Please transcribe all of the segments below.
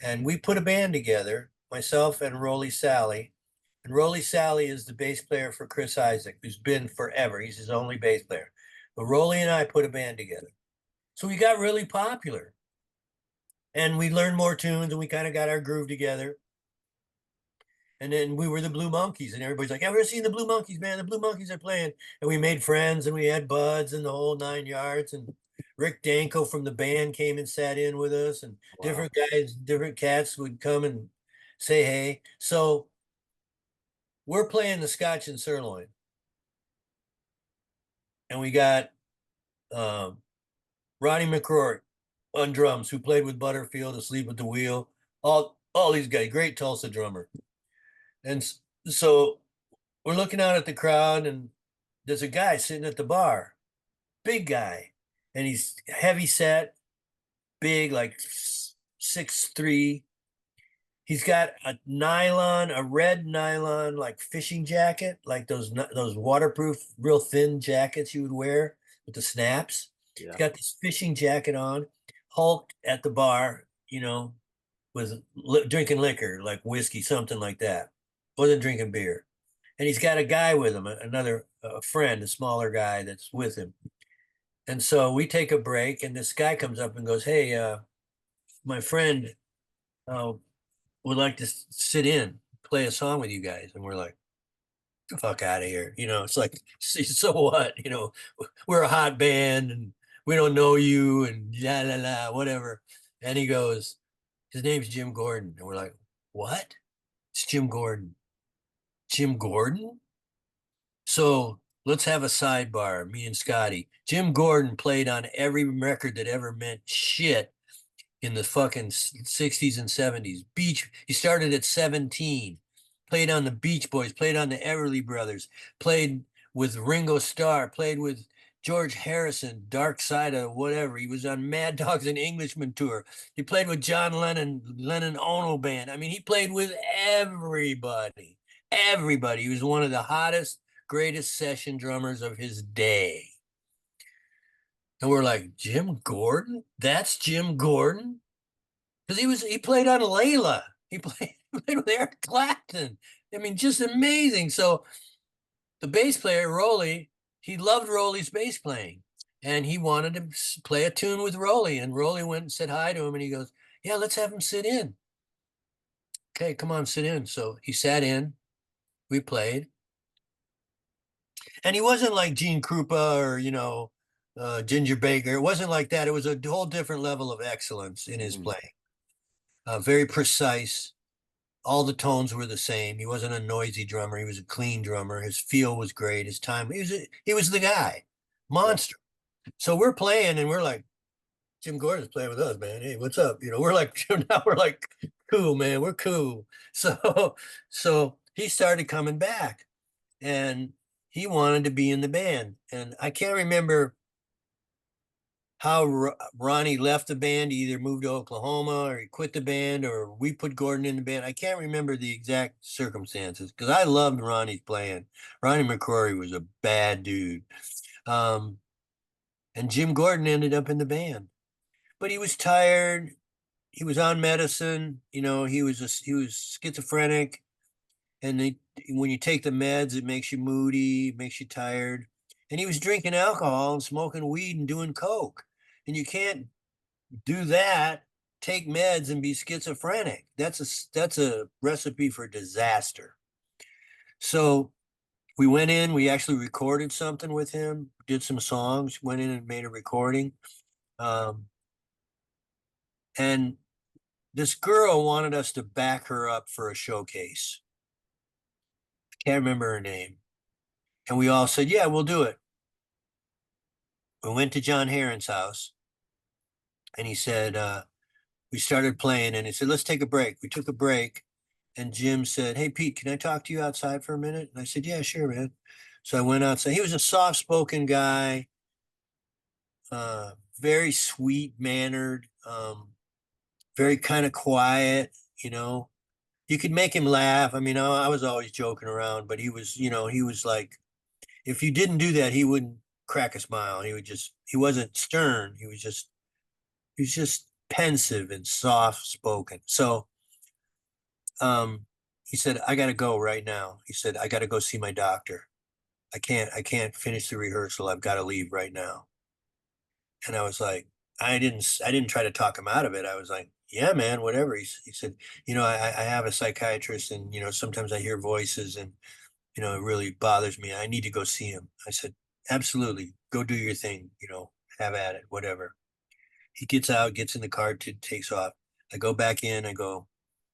And we put a band together, myself and Rolly Sally. And Rolly Sally is the bass player for Chris Isaac, who's been forever. He's his only bass player. But Rolly and I put a band together. So we got really popular and we learned more tunes and we kind of got our groove together. And then we were the Blue Monkeys, and everybody's like, "Ever seen the Blue Monkeys, man? The Blue Monkeys are playing." And we made friends and we had buds and the whole 9 yards. And Rick Danko from the band came and sat in with us, and Wow. different guys, different cats would come and say hey. So we're playing the Scotch and Sirloin, and we got um, Ronnie McCrory on drums, who played with Butterfield, Asleep at the Wheel. All these guys, great Tulsa drummer. And so we're looking out at the crowd, and there's a guy sitting at the bar, big guy, and he's heavy set, big, like 6'3". He's got a red nylon, like fishing jacket, like those waterproof, real thin jackets you would wear with the snaps. He's Yeah. got this fishing jacket on, hulked at the bar, with drinking liquor, like whiskey, something like that. Wasn't drinking beer. And he's got a guy with him, another friend, a smaller guy that's with him. And so we take a break, and this guy comes up and goes, "Hey, my friend uh, would like to sit in, play a song with you guys." And we're like, "The fuck out of here!" It's like, so what? We're a hot band, and we don't know you, and la la la, whatever. And he goes, "His name's Jim Gordon," and we're like, "What? It's Jim Gordon." Jim Gordon? So let's have a sidebar, me and Scotty. Jim Gordon played on every record that ever meant shit in the fucking 60s and 70s. He started at 17, played on the Beach Boys, played on the Everly Brothers, played with Ringo Starr, played with George Harrison, Dark Side of whatever. He was on Mad Dogs and Englishman tour. He played with John Lennon Ono Band. I mean, he played with everybody. Everybody. He was one of the hottest, greatest session drummers of his day. And we're like, Jim Gordon? That's Jim Gordon? Because he played on Layla. He played, played with Eric Clapton. I mean, just amazing. So the bass player, Rolly, he loved Rolly's bass playing. And he wanted to play a tune with Rolly. And Rolly went and said hi to him. And he goes, "Yeah, let's have him sit in." "Okay, come on, sit in." So he sat in. We played. And he wasn't like Gene Krupa or, Ginger Baker. It wasn't like that. It was a whole different level of excellence in his Mhm. playing. Very precise. All the tones were the same. He wasn't a noisy drummer. He was a clean drummer. His feel was great. His time. He was the guy, Yeah. monster. So we're playing, and we're like, Jim Gordon's playing with us, man. Hey, what's up? We're like, now we're like, cool, man. We're cool. So he started coming back, and he wanted to be in the band. And I can't remember how Ronnie left the band. He either moved to Oklahoma or he quit the band or we put Gordon in the band. I can't remember the exact circumstances because I loved Ronnie's playing. Ronnie McCrory was a bad dude. Um, and Jim Gordon ended up in the band, but he was tired. He was on medicine. He was schizophrenic, and when you take the meds, it makes you moody, makes you tired. And he was drinking alcohol and smoking weed and doing coke. And you can't do that, take meds and be schizophrenic. That's a recipe for disaster. So we went in, we actually recorded something with him, did some songs, went in and made a recording. Um, and this girl wanted us to back her up for a showcase. Can't remember her name. And we all said, "Yeah, we'll do it." We went to John Heron's house, and he said, we started playing, and he said, "Let's take a break." We took a break, and Jim said, "Hey, Pete, can I talk to you outside for a minute?" And I said, "Yeah, sure, man." So I went outside. He was a soft-spoken guy, very sweet mannered, very kind of quiet. You could make him laugh. I mean, I was always joking around, but he was like, if you didn't do that, he wouldn't crack a smile. He wasn't stern. He was just pensive and soft spoken. So he said, I gotta go right now. He said, I gotta go see my doctor. I can't finish the rehearsal. I've got to leave right now. And I was like, I didn't try to talk him out of it. I was like, yeah, man, whatever. He said, I have a psychiatrist, and sometimes I hear voices, and it really bothers me. I need to go see him. I said, absolutely, go do your thing, have at it, whatever. He gets out, gets in the car, takes off. I go back in. I go,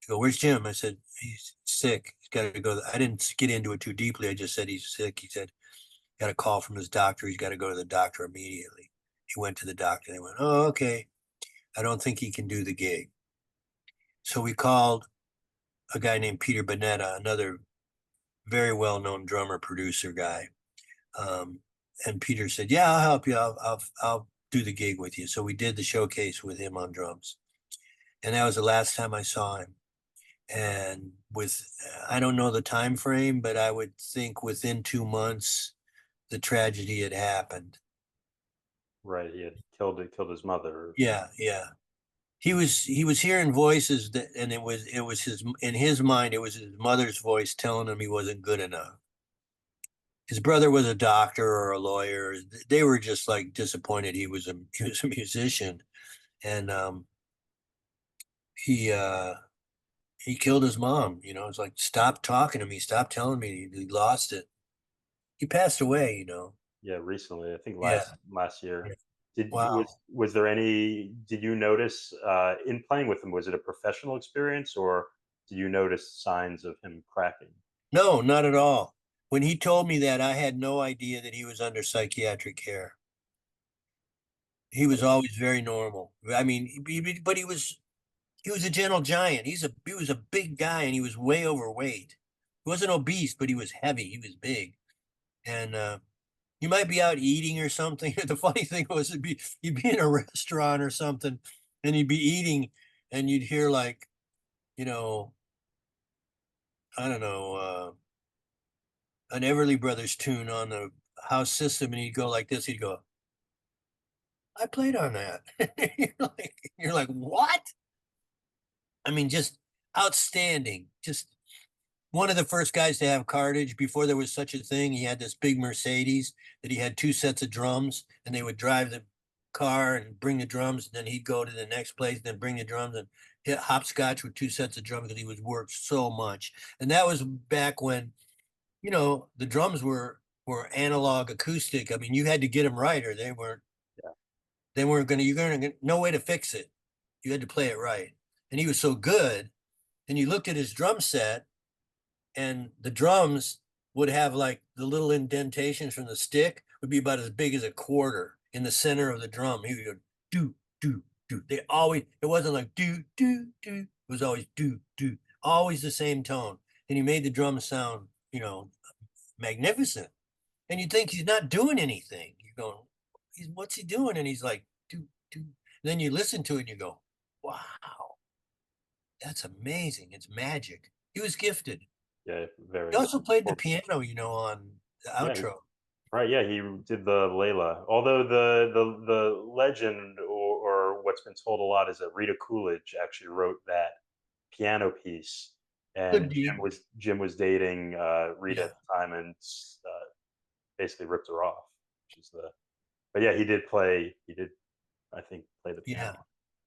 where's Jim? I said, he's sick. He's got to go. I didn't get into it too deeply. I just said he's sick. He said, got a call from his doctor. He's got to go to the doctor immediately. He went to the doctor. They went, oh, okay. I don't think he can do the gig. So we called a guy named Peter Bonetta, another very well-known drummer producer guy. Um, and Peter said, yeah, I'll help you. I'll do the gig with you. So we did the showcase with him on drums. And that was the last time I saw him. And I don't know the time frame, but I would think within 2 months, the tragedy had happened. Right. He had killed his mother. Yeah, yeah. He was hearing voices and it was his in his mind, it was his mother's voice telling him he wasn't good enough. His brother was a doctor or a lawyer. They were just like disappointed he was a musician. And he killed his mom. It's like, stop talking to me, stop telling me he lost it. He passed away. Yeah, recently, I think Yeah, last year. yeah. Did Wow. was there any? Did you notice in playing with him? Was it a professional experience, or did you notice signs of him cracking? No, not at all. When he told me that, I had no idea that he was under psychiatric care. He was always very normal. I mean, but he was a gentle giant. He was a big guy, and he was way overweight. He wasn't obese, but he was heavy. He was big. And you might be out eating or something. The funny thing was, you'd be in a restaurant or something, and you'd be eating, and you'd hear, like, you know, I don't know, an Everly Brothers tune on the house system, and he'd go like this. He'd go, I played on that. You're like, what? I mean, just outstanding. Just one of the first guys to have cartage before there was such a thing. He had this big Mercedes that he had two sets of drums, and they would drive the car and bring the drums. And then he'd go to the next place, then bring the drums and hit hopscotch with two sets of drums because he was worked so much. And that was back when, the drums were analog acoustic. I mean, you had to get them right, or they weren't. Yeah, They weren't gonna. You're gonna get no way to fix it. You had to play it right. And he was so good. And you looked at his drum set, and the drums would have, like, the little indentations from the stick would be about as big as a quarter in the center of the drum. He would go do do do. It wasn't like do do do. It was always do do. Always the same tone. And he made the drums sound, magnificent. And you think he's not doing anything. You're going, what's he doing? And he's like, do do. And then you listen to it and you go, wow, that's amazing. It's magic. He was gifted. yeah, He very. also played the piano, on the Yeah, outro. right. Yeah, he did the Layla. Although the legend, or what's been told a lot, is that Rita Coolidge actually wrote that piano piece, and Could be. Jim was dating Rita Yeah. at the time, and basically ripped her off. Which is the But yeah, he did, I think, play the Yeah. piano.